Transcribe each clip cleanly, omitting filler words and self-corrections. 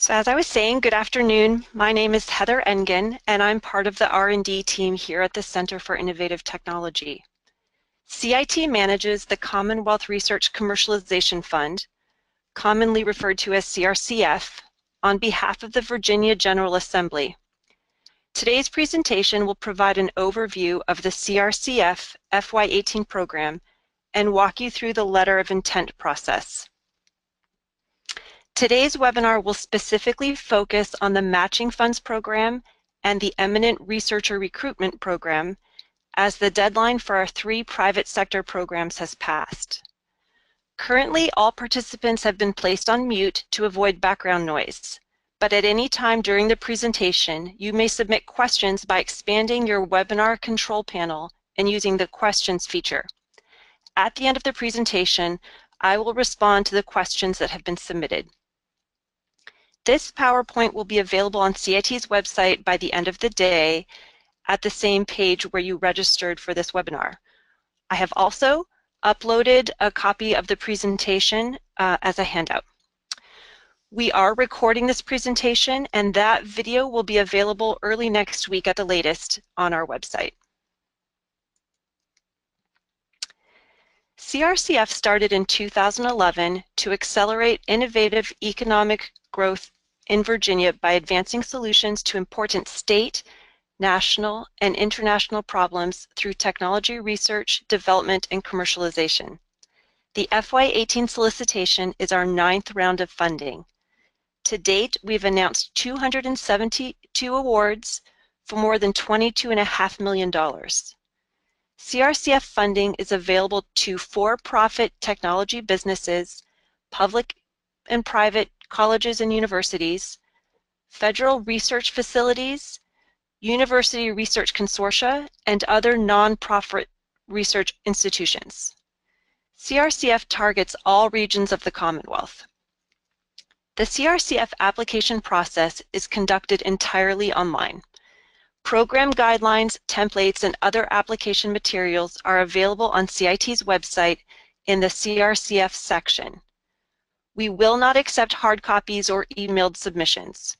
So as I was saying, good afternoon. My name is Heather Engen, and I'm part of the R&D team here at the Center for Innovative Technology. CIT manages the Commonwealth Research Commercialization Fund, commonly referred to as CRCF, on behalf of the Virginia General Assembly. Today's presentation will provide an overview of the CRCF FY18 program and walk you through the letter of intent process. Today's webinar will specifically focus on the Matching Funds Program and the Eminent Researcher Recruitment Program, as the deadline for our 3 private sector programs has passed. Currently, all participants have been placed on mute to avoid background noise, but at any time during the presentation, you may submit questions by expanding your webinar control panel and using the questions feature. At the end of the presentation, I will respond to the questions that have been submitted. This PowerPoint will be available on CIT's website by the end of the day at the same page where you registered for this webinar. I have also uploaded a copy of the presentation as a handout. We are recording this presentation, and that video will be available early next week at the latest on our website. CRCF started in 2011 to accelerate innovative economic growth in Virginia by advancing solutions to important state, national, and international problems through technology research, development, and commercialization. The FY18 solicitation is our 9th round of funding. To date, we've announced 272 awards for more than $22.5 million. CRCF funding is available to for-profit technology businesses, public and private colleges and universities, federal research facilities, university research consortia, and other non-profit research institutions. CRCF targets all regions of the Commonwealth. The CRCF application process is conducted entirely online. Program guidelines, templates, and other application materials are available on CIT's website in the CRCF section. We will not accept hard copies or emailed submissions.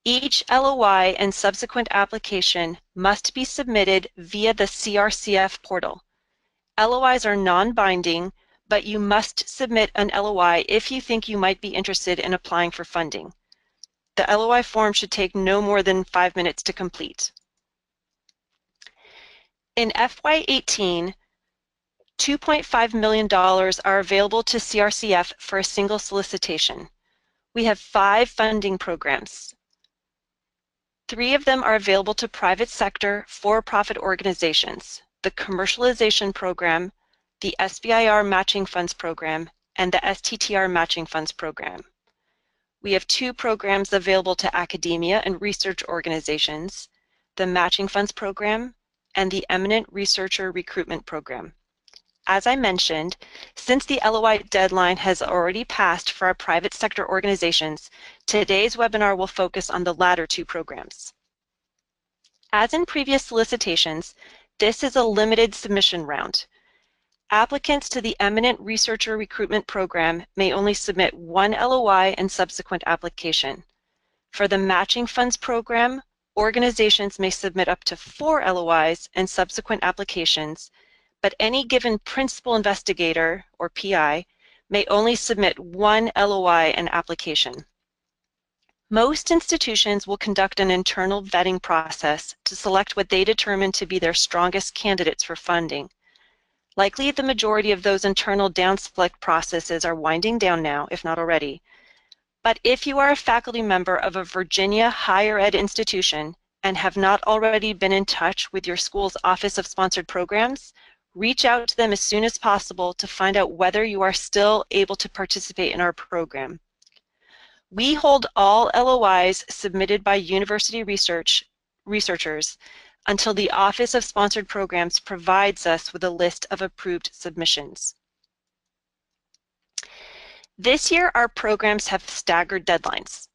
Each LOI and subsequent application must be submitted via the CRCF portal. LOIs are non-binding, but you must submit an LOI if you think you might be interested in applying for funding. The LOI form should take no more than 5 minutes to complete. In FY18, $2.5 million are available to CRCF for a single solicitation. We have 5 funding programs. 3 of them are available to private sector for-profit organizations: the Commercialization Program, the SBIR Matching Funds Program, and the STTR Matching Funds Program. We have 2 programs available to academia and research organizations: the Matching Funds Program and the Eminent Researcher Recruitment Program. As I mentioned, since the LOI deadline has already passed for our private sector organizations, today's webinar will focus on the latter 2 programs. As in previous solicitations, this is a limited submission round. Applicants to the Eminent Researcher Recruitment Program may only submit 1 LOI and subsequent application. For the Matching Funds Program, organizations may submit up to 4 LOIs and subsequent applications, but any given principal investigator, or PI, may only submit 1 LOI and application. Most institutions will conduct an internal vetting process to select what they determine to be their strongest candidates for funding. Likely the majority of those internal down-select processes are winding down now, if not already. But if you are a faculty member of a Virginia higher ed institution and have not already been in touch with your school's Office of Sponsored Programs, reach out to them as soon as possible to find out whether you are still able to participate in our program. We hold all LOIs submitted by university researchers until the Office of Sponsored Programs provides us with a list of approved submissions. This year, our programs have staggered deadlines.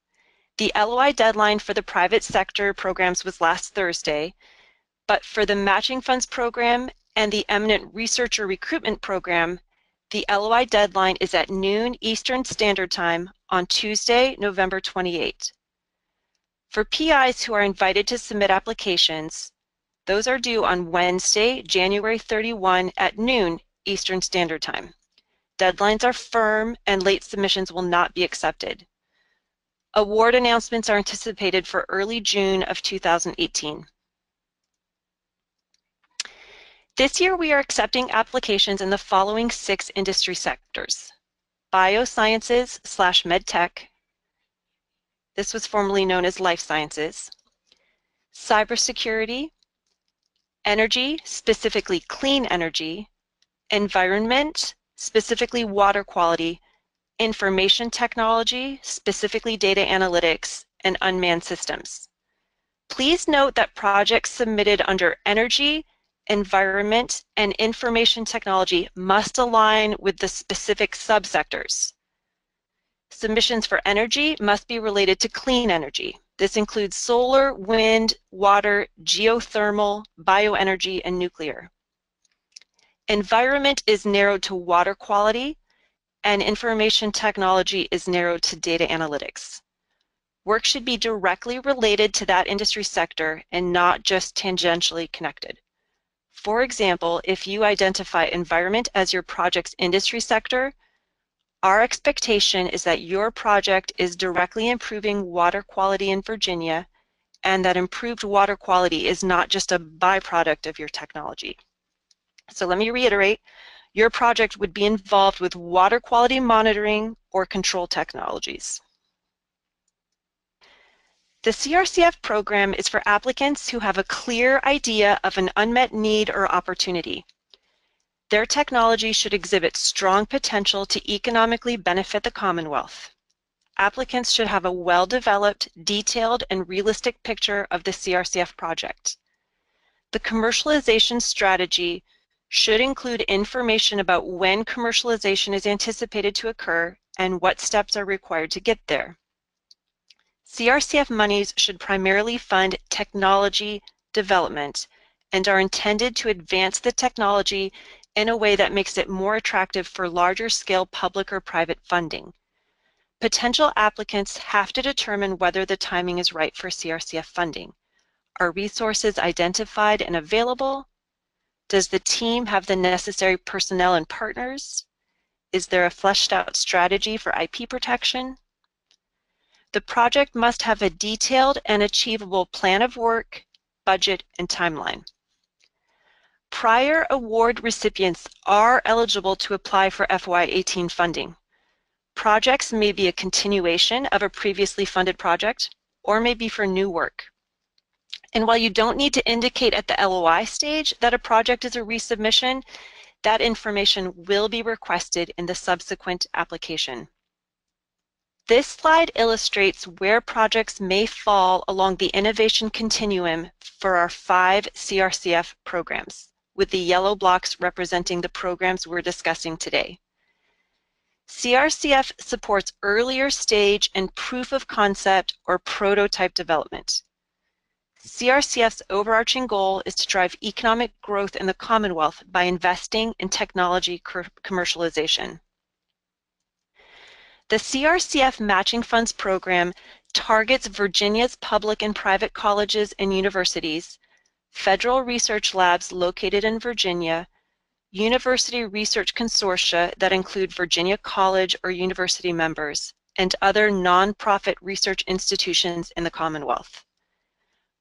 The LOI deadline for the private sector programs was last Thursday, but for the Matching Funds Program and the Eminent Researcher Recruitment Program, The LOI deadline is at noon Eastern Standard Time on Tuesday, November 28. For PIs who are invited to submit applications, those are due on Wednesday, January 31 at noon Eastern Standard Time. Deadlines are firm and late submissions will not be accepted. Award announcements are anticipated for early June of 2018. This year we are accepting applications in the following 6 industry sectors: biosciences/medtech, this was formerly known as life sciences, cybersecurity, energy, specifically clean energy, environment, specifically water quality, information technology, specifically data analytics, and unmanned systems. Please note that projects submitted under energy, environment, and information technology must align with the specific subsectors. Submissions for energy must be related to clean energy. This includes solar, wind, water, geothermal, bioenergy, and nuclear. Environment is narrowed to water quality, and information technology is narrowed to data analytics. Work should be directly related to that industry sector and not just tangentially connected. For example, if you identify environment as your project's industry sector, our expectation is that your project is directly improving water quality in Virginia, and that improved water quality is not just a byproduct of your technology. So let me reiterate, your project would be involved with water quality monitoring or control technologies. The CRCF program is for applicants who have a clear idea of an unmet need or opportunity. Their technology should exhibit strong potential to economically benefit the Commonwealth. Applicants should have a well-developed, detailed, and realistic picture of the CRCF project. The commercialization strategy should include information about when commercialization is anticipated to occur and what steps are required to get there. CRCF monies should primarily fund technology development and are intended to advance the technology in a way that makes it more attractive for larger scale public or private funding. Potential applicants have to determine whether the timing is right for CRCF funding. Are resources identified and available? Does the team have the necessary personnel and partners? Is there a fleshed out strategy for IP protection? The project must have a detailed and achievable plan of work, budget, and timeline. Prior award recipients are eligible to apply for FY18 funding. Projects may be a continuation of a previously funded project or may be for new work. And while you don't need to indicate at the LOI stage that a project is a resubmission, that information will be requested in the subsequent application. This slide illustrates where projects may fall along the innovation continuum for our 5 CRCF programs, with the yellow blocks representing the programs we're discussing today. CRCF supports earlier stage and proof of concept or prototype development. CRCF's overarching goal is to drive economic growth in the Commonwealth by investing in technology commercialization. The CRCF Matching Funds Program targets Virginia's public and private colleges and universities, federal research labs located in Virginia, university research consortia that include Virginia College or university members, and other nonprofit research institutions in the Commonwealth.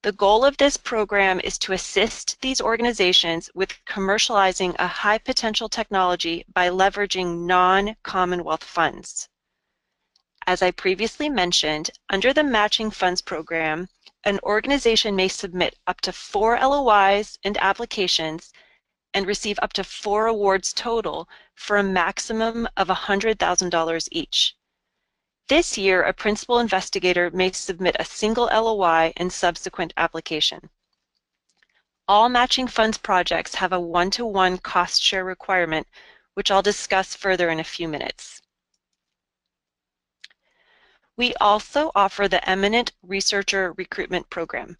The goal of this program is to assist these organizations with commercializing a high potential technology by leveraging non-Commonwealth funds. As I previously mentioned, under the Matching Funds Program, an organization may submit up to 4 LOIs and applications and receive up to 4 awards total for a maximum of $100,000 each. This year, a principal investigator may submit a single LOI and subsequent application. All matching funds projects have a 1-to-1 cost share requirement, which I'll discuss further in a few minutes. We also offer the Eminent Researcher Recruitment Program.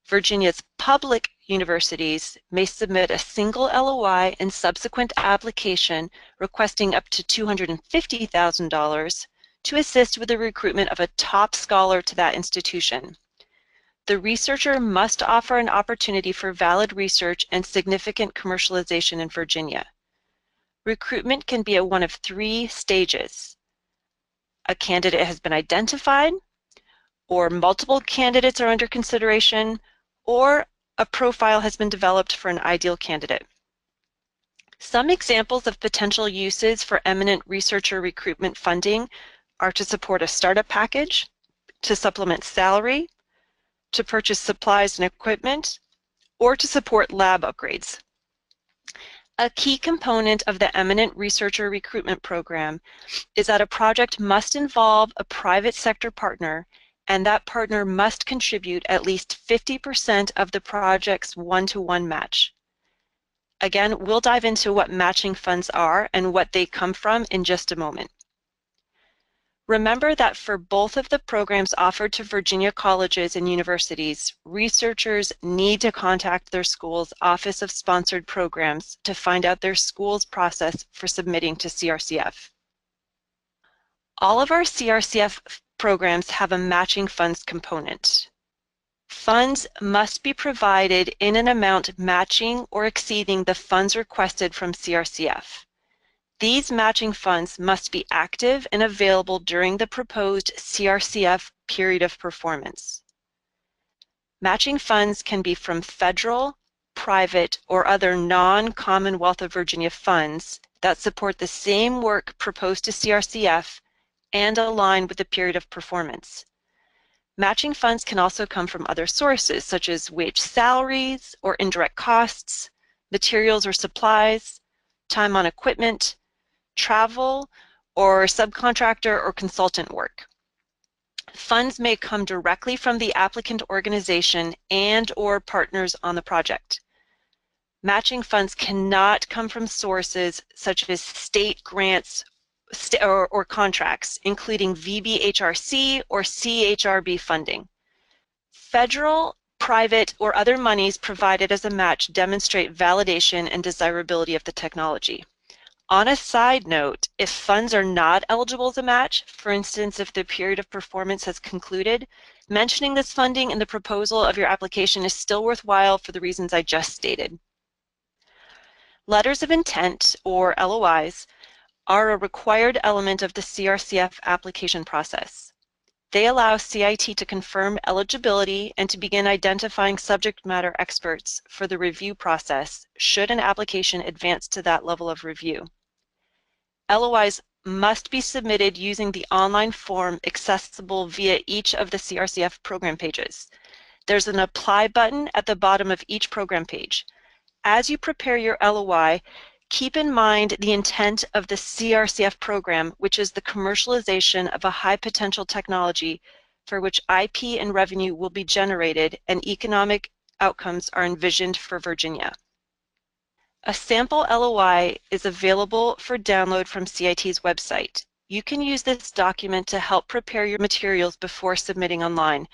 Virginia's public universities may submit a single LOI and subsequent application requesting up to $250,000 to assist with the recruitment of a top scholar to that institution. The researcher must offer an opportunity for valid research and significant commercialization in Virginia. Recruitment can be at one of three stages. A candidate has been identified, or multiple candidates are under consideration, or a profile has been developed for an ideal candidate. Some examples of potential uses for eminent researcher recruitment funding are to support a startup package, to supplement salary, to purchase supplies and equipment, or to support lab upgrades. A key component of the Eminent Researcher Recruitment Program is that a project must involve a private sector partner, and that partner must contribute at least 50% of the project's one-to-one match. Again, we'll dive into what matching funds are and what they come from in just a moment. Remember that for both of the programs offered to Virginia colleges and universities, researchers need to contact their school's Office of Sponsored Programs to find out their school's process for submitting to CRCF. All of our CRCF programs have a matching funds component. Funds must be provided in an amount matching or exceeding the funds requested from CRCF. These matching funds must be active and available during the proposed CRCF period of performance. Matching funds can be from federal, private, or other non-Commonwealth of Virginia funds that support the same work proposed to CRCF and align with the period of performance. Matching funds can also come from other sources, such as wage salaries or indirect costs, materials or supplies, time on equipment, travel, or subcontractor or consultant work. Funds may come directly from the applicant organization and/or partners on the project. Matching funds cannot come from sources such as state grants or contracts, including VBHRC or CHRB funding. Federal, private, or other monies provided as a match demonstrate validation and desirability of the technology. On a side note, if funds are not eligible as a match, for instance, if the period of performance has concluded, mentioning this funding in the proposal of your application is still worthwhile for the reasons I just stated. Letters of intent, or LOIs, are a required element of the CRCF application process. They allow CIT to confirm eligibility and to begin identifying subject matter experts for the review process should an application advance to that level of review. LOIs must be submitted using the online form accessible via each of the CRCF program pages. There's an apply button at the bottom of each program page. As you prepare your LOI, keep in mind the intent of the CRCF program, which is the commercialization of a high potential technology for which IP and revenue will be generated and economic outcomes are envisioned for Virginia. A sample LOI is available for download from CIT's website. You can use this document to help prepare your materials before submitting online,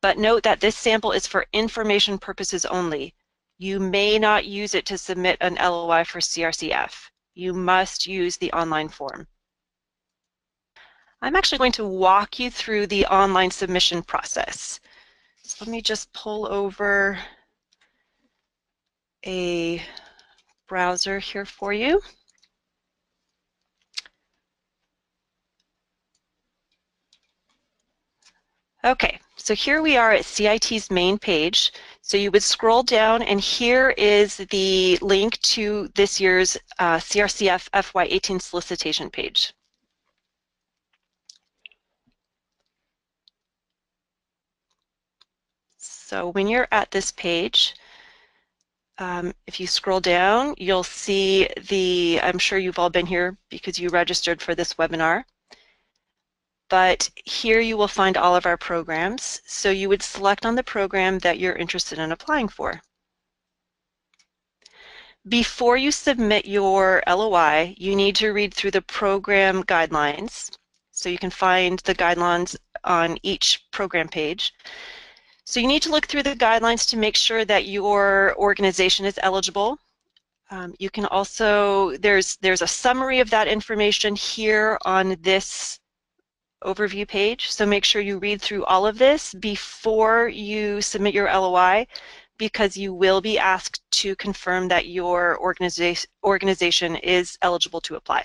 but note that this sample is for information purposes only. You may not use it to submit an LOI for CRCF. You must use the online form. I'm actually going to walk you through the online submission process. So let me just pull over a browser here for you. Okay, so here we are at CIT's main page. So you would scroll down and here is the link to this year's CRCF FY18 solicitation page. So when you're at this page, if you scroll down, you'll see I'm sure you've all been here because you registered for this webinar. But here you will find all of our programs. So you would select on the program that you're interested in applying for. Before you submit your LOI, you need to read through the program guidelines. So you can find the guidelines on each program page. So you need to look through the guidelines to make sure that your organization is eligible. You can also, there's a summary of that information here on this overview page, so make sure you read through all of this before you submit your LOI, because you will be asked to confirm that your organization is eligible to apply.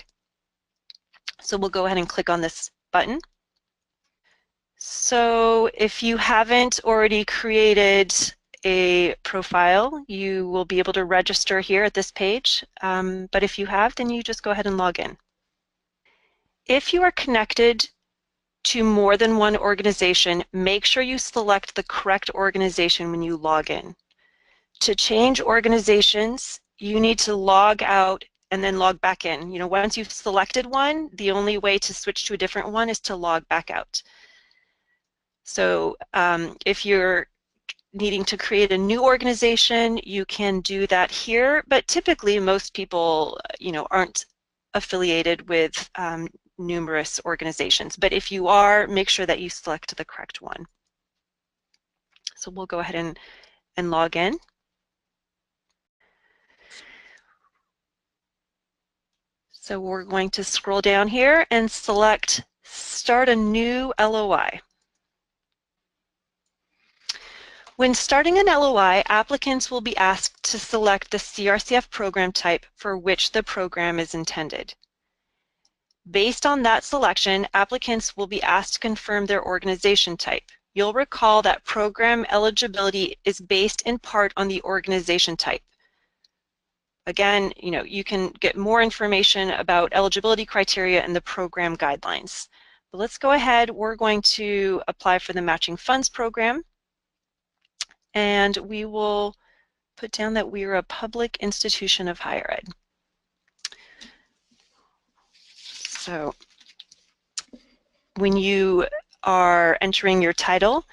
So we'll go ahead and click on this button. So if you haven't already created a profile, you will be able to register here at this page. But if you have, then you just go ahead and log in. If you are connected to more than one organization, make sure you select the correct organization when you log in. To change organizations, you need to log out and then log back in. Once you've selected one, the only way to switch to a different one is to log back out. So if you're needing to create a new organization, you can do that here, but typically most people, aren't affiliated with numerous organizations. But if you are, make sure that you select the correct one. So we'll go ahead and log in. So we're going to scroll down here and select Start a New LOI. When starting an LOI, applicants will be asked to select the CRCF program type for which the program is intended. Based on that selection, applicants will be asked to confirm their organization type. You'll recall that program eligibility is based in part on the organization type. Again, you can get more information about eligibility criteria in the program guidelines. But let's go ahead. We're going to apply for the Matching Funds Program. And we will put down that we are a public institution of higher ed. So when you are entering your title,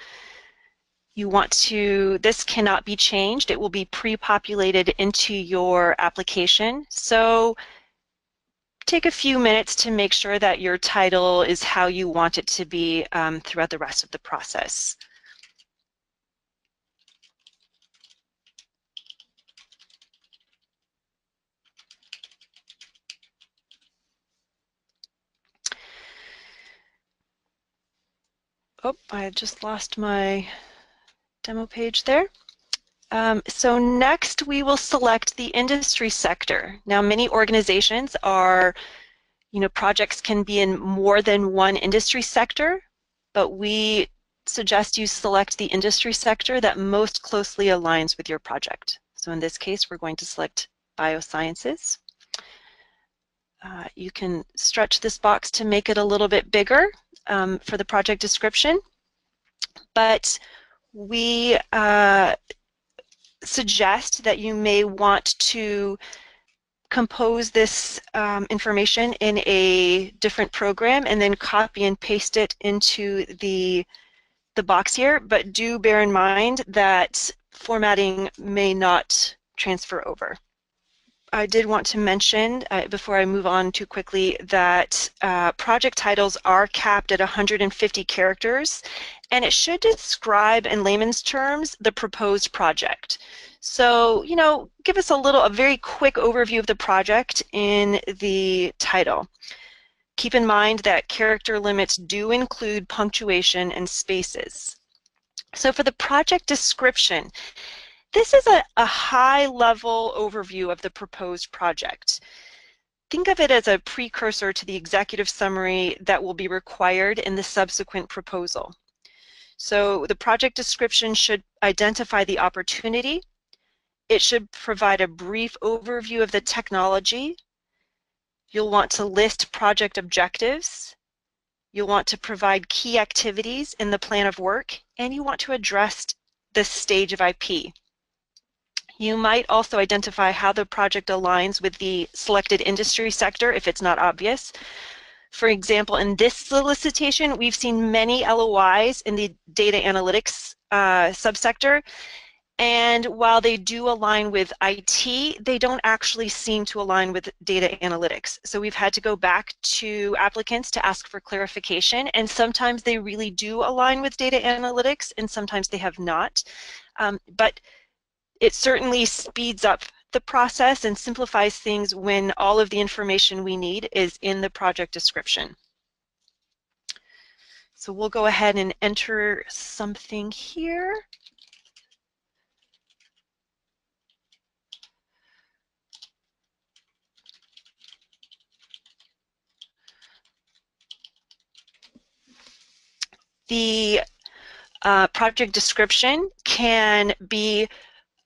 you want to, this cannot be changed. It will be pre-populated into your application. So take a few minutes to make sure that your title is how you want it to be throughout the rest of the process. Oh, I just lost my demo page there. So next we will select the industry sector. Now many organizations are, projects can be in more than one industry sector, but we suggest you select the industry sector that most closely aligns with your project. So in this case, we're going to select biosciences. You can stretch this box to make it a little bit bigger for the project description, but we suggest that you may want to compose this information in a different program and then copy and paste it into the box here, but do bear in mind that formatting may not transfer over. I did want to mention, before I move on too quickly, that project titles are capped at 150 characters, and it should describe, in layman's terms, the proposed project. So, give us a very quick overview of the project in the title. Keep in mind that character limits do include punctuation and spaces. So for the project description, this is a high-level overview of the proposed project. Think of it as a precursor to the executive summary that will be required in the subsequent proposal. So the project description should identify the opportunity. It should provide a brief overview of the technology. You'll want to list project objectives. You'll want to provide key activities in the plan of work, and you want to address the stage of IP. You might also identify how the project aligns with the selected industry sector if it's not obvious. For example, in this solicitation, we've seen many LOIs in the data analytics subsector, And while they do align with IT, they don't actually seem to align with data analytics. So we've had to go back to applicants to ask for clarification, and sometimes they really do align with data analytics, and sometimes they have not. But it certainly speeds up the process and simplifies things when all of the information we need is in the project description. So we'll go ahead and enter something here. The project description can be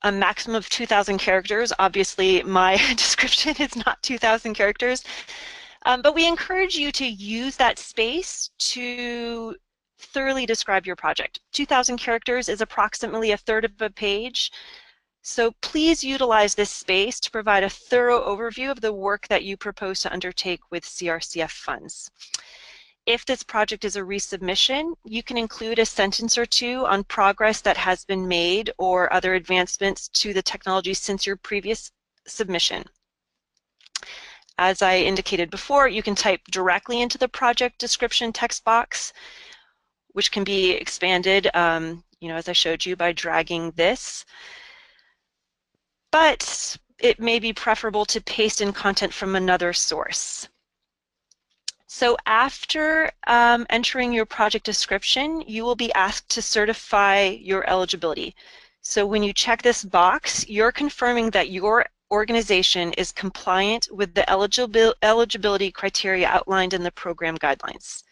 a maximum of 2,000 characters. Obviously, my description is not 2,000 characters, but we encourage you to use that space to thoroughly describe your project. 2,000 characters is approximately a third of a page, so please utilize this space to provide a thorough overview of the work that you propose to undertake with CRCF funds. If this project is a resubmission, you can include a sentence or two on progress that has been made or other advancements to the technology since your previous submission. As I indicated before, you can type directly into the project description text box, which can be expanded, as I showed you, by dragging this. But it may be preferable to paste in content from another source. So after entering your project description, you will be asked to certify your eligibility. So when you check this box, you're confirming that your organization is compliant with the eligibility criteria outlined in the program guidelines.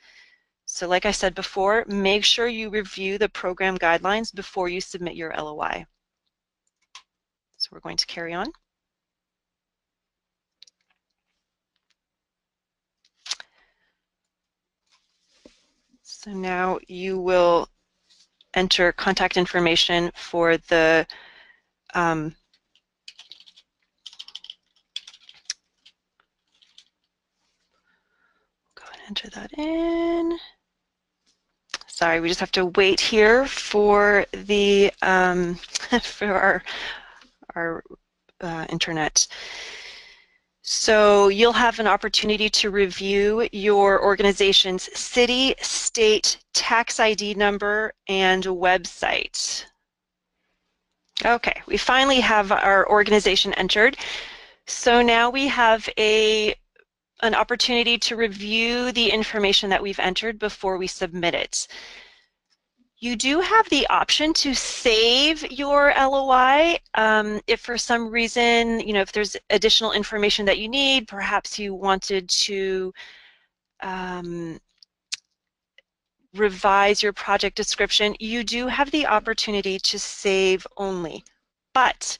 So like I said before, make sure you review the program guidelines before you submit your LOI. So we're going to carry on. So now you will enter contact information for the go ahead and enter that in. Sorry, we just have to wait here for the for our internet. So you'll have an opportunity to review your organization's city, state, tax ID number, and website. Okay, we finally have our organization entered. So now we have an opportunity to review the information that we've entered before we submit it. You do have the option to save your LOI if for some reason, if there's additional information that you need, perhaps you wanted to revise your project description, you do have the opportunity to save only, but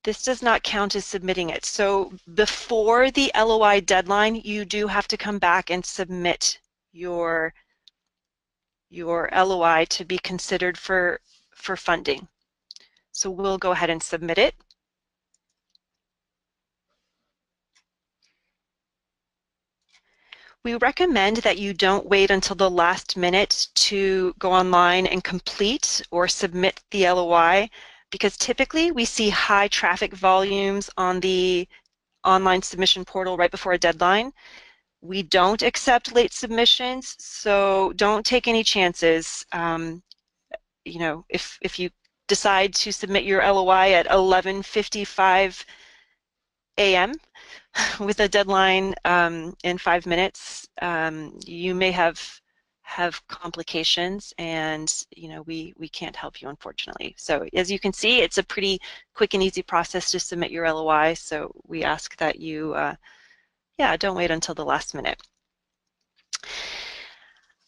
this does not count as submitting it. So before the LOI deadline, you do have to come back and submit your LOI to be considered for funding. So we'll go ahead and submit it. We recommend that you don't wait until the last minute to go online and complete or submit the LOI, because typically we see high traffic volumes on the online submission portal right before a deadline. We don't accept late submissions, so don't take any chances. If you decide to submit your LOI at 11:55 a.m. with a deadline in 5 minutes, you may have complications, and we can't help you, unfortunately. So as you can see, it's a pretty quick and easy process to submit your LOI, so we ask that you don't wait until the last minute.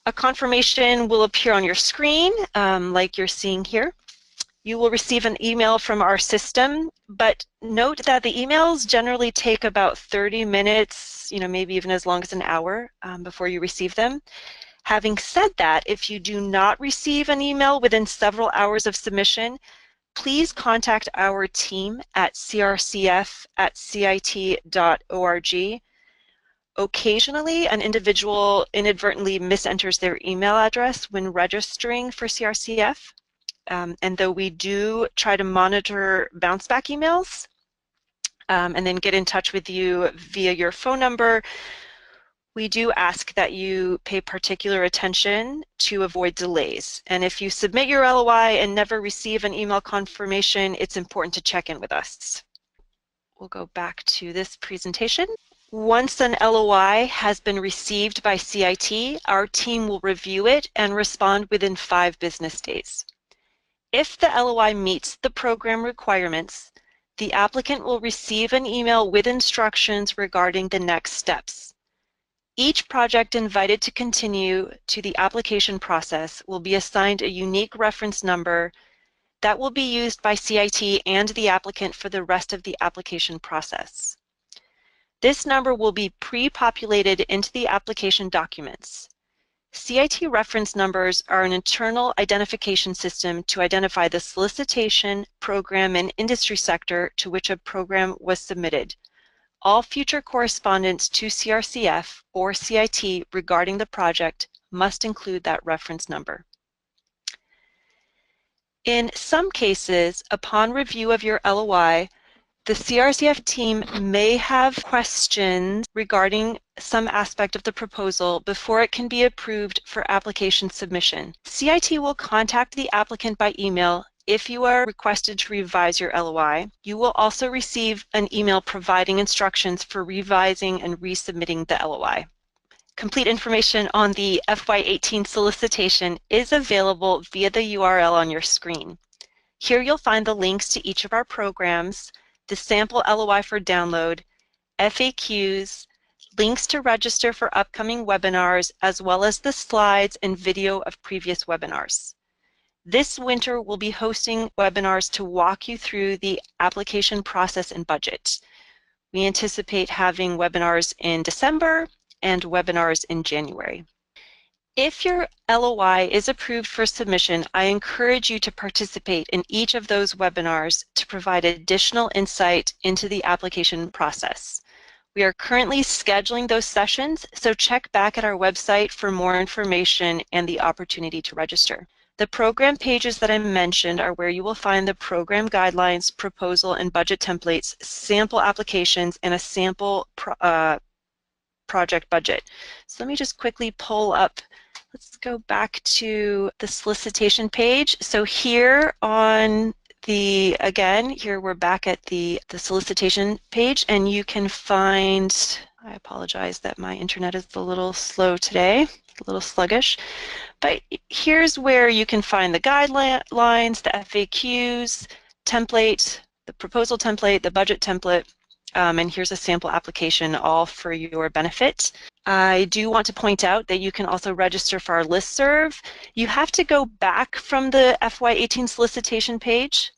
A confirmation will appear on your screen like you're seeing here. You will receive an email from our system, but note that the emails generally take about 30 minutes, maybe even as long as an hour before you receive them. Having said that, if you do not receive an email within several hours of submission, please contact our team at crcf@cit.org. Occasionally, an individual inadvertently misenters their email address when registering for CRCF. And though we do try to monitor bounce back emails and then get in touch with you via your phone number, we do ask that you pay particular attention to avoid delays. And if you submit your LOI and never receive an email confirmation, it's important to check in with us. We'll go back to this presentation. Once an LOI has been received by CIT, our team will review it and respond within 5 business days. If the LOI meets the program requirements, the applicant will receive an email with instructions regarding the next steps. Each project invited to continue to the application process will be assigned a unique reference number that will be used by CIT and the applicant for the rest of the application process. This number will be pre-populated into the application documents. CIT reference numbers are an internal identification system to identify the solicitation, program, and industry sector to which a program was submitted. All future correspondence to CRCF or CIT regarding the project must include that reference number. In some cases, upon review of your LOI, the CRCF team may have questions regarding some aspect of the proposal before it can be approved for application submission. CIT will contact the applicant by email if you are requested to revise your LOI. You will also receive an email providing instructions for revising and resubmitting the LOI. Complete information on the FY18 solicitation is available via the URL on your screen. Here you'll find the links to each of our programs, the sample LOI for download, FAQs, links to register for upcoming webinars, as well as the slides and video of previous webinars. This winter, we'll be hosting webinars to walk you through the application process and budget. We anticipate having webinars in December and webinars in January. If your LOI is approved for submission, I encourage you to participate in each of those webinars to provide additional insight into the application process. We are currently scheduling those sessions, so check back at our website for more information and the opportunity to register. The program pages that I mentioned are where you will find the program guidelines, proposal, and budget templates, sample applications, and a sample project budget. So let me just quickly pull up. Let's go back to the solicitation page. So here on the, again, here we're back at the solicitation page, and you can find, I apologize that my internet is a little slow today, a little sluggish, but here's where you can find the guidelines, the FAQs, template, the proposal template, the budget template, and here's a sample application, all for your benefit. I do want to point out that you can also register for our listserv. You have to go back from the FY18 solicitation page.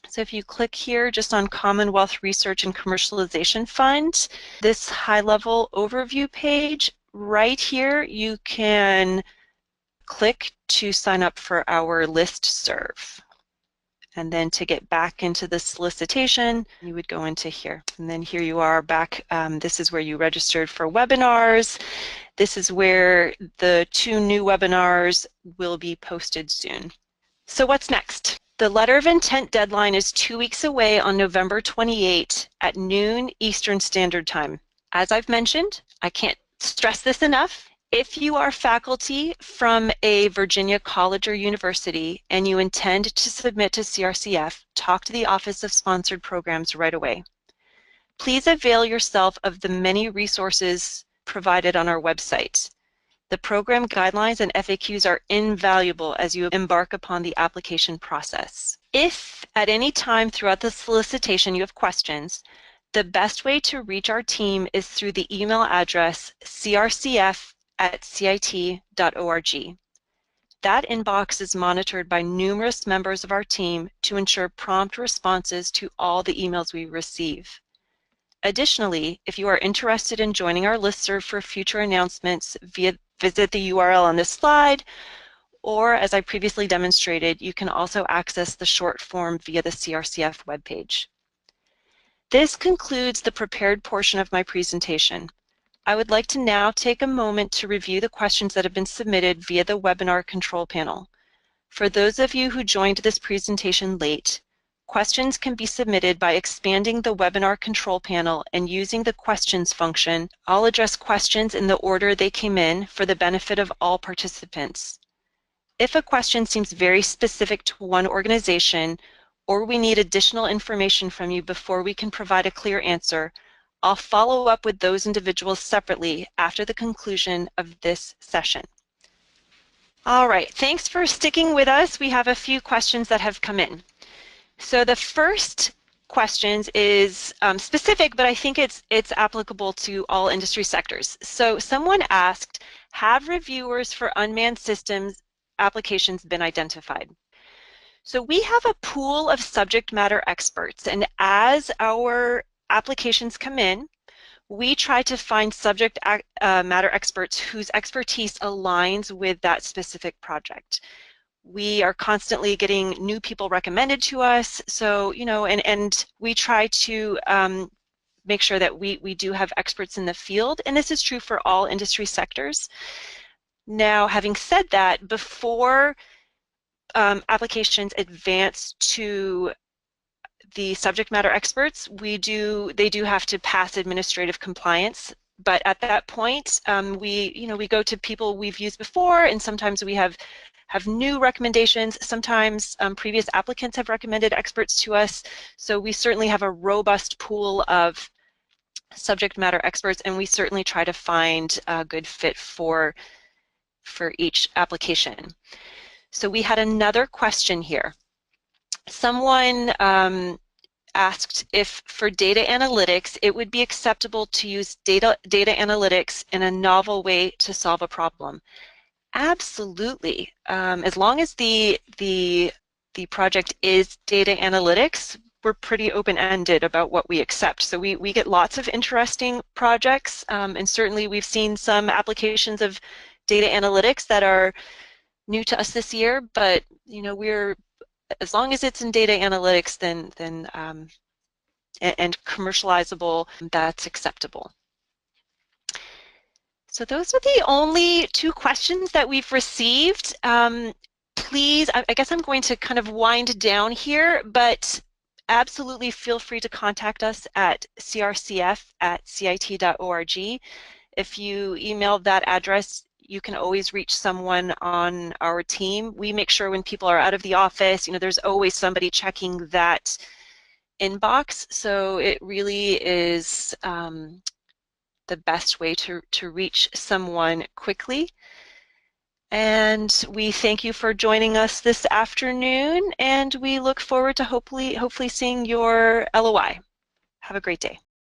So if you click here just on Commonwealth Research and Commercialization Fund, this high-level overview page, right here you can click to sign up for our listserv. And then to get back into the solicitation, you would go into here. And then here you are back. This is where you registered for webinars. This is where the 2 new webinars will be posted soon. So what's next? The letter of intent deadline is 2 weeks away on November 28 at noon Eastern Standard Time. As I've mentioned, I can't stress this enough. If you are faculty from a Virginia college or university and you intend to submit to CRCF, talk to the Office of Sponsored Programs right away. Please avail yourself of the many resources provided on our website. The program guidelines and FAQs are invaluable as you embark upon the application process. If at any time throughout the solicitation you have questions, the best way to reach our team is through the email address crcf@cit.org. That inbox is monitored by numerous members of our team to ensure prompt responses to all the emails we receive. Additionally, if you are interested in joining our listserv for future announcements, visit the URL on this slide, or as I previously demonstrated, you can also access the short form via the CRCF webpage. This concludes the prepared portion of my presentation. I would like to now take a moment to review the questions that have been submitted via the webinar control panel. For those of you who joined this presentation late, questions can be submitted by expanding the webinar control panel and using the questions function. I'll address questions in the order they came in for the benefit of all participants. If a question seems very specific to one organization, or we need additional information from you before we can provide a clear answer, I'll follow up with those individuals separately after the conclusion of this session. All right, thanks for sticking with us. We have a few questions that have come in. So the first questions is specific, but I think it's applicable to all industry sectors. So someone asked, have reviewers for unmanned systems applications been identified? So we have a pool of subject matter experts, and as our applications come in, we try to find subject matter experts whose expertise aligns with that specific project. We are constantly getting new people recommended to us, so, you know, and we try to make sure that we do have experts in the field, and this is true for all industry sectors. Now, having said that, before applications advance to the subject matter experts, they do have to pass administrative compliance. But at that point, we go to people we've used before, and sometimes we have new recommendations. Sometimes previous applicants have recommended experts to us. So we certainly have a robust pool of subject matter experts, and we certainly try to find a good fit for each application. So we had another question here. Someone asked if for data analytics, it would be acceptable to use data analytics in a novel way to solve a problem. Absolutely. As long as the project is data analytics, we're pretty open-ended about what we accept. So we get lots of interesting projects, and certainly we've seen some applications of data analytics that are new to us this year, but you know, as long as it's in data analytics, then and commercializable, that's acceptable. So those are the only two questions that we've received. Please, I guess I'm going to kind of wind down here, but absolutely feel free to contact us at crcf@cit.org. If you email that address, you can always reach someone on our team. We make sure when people are out of the office, you know, there's always somebody checking that inbox. So it really is the best way to reach someone quickly. And we thank you for joining us this afternoon, and we look forward to hopefully seeing your LOI. Have a great day.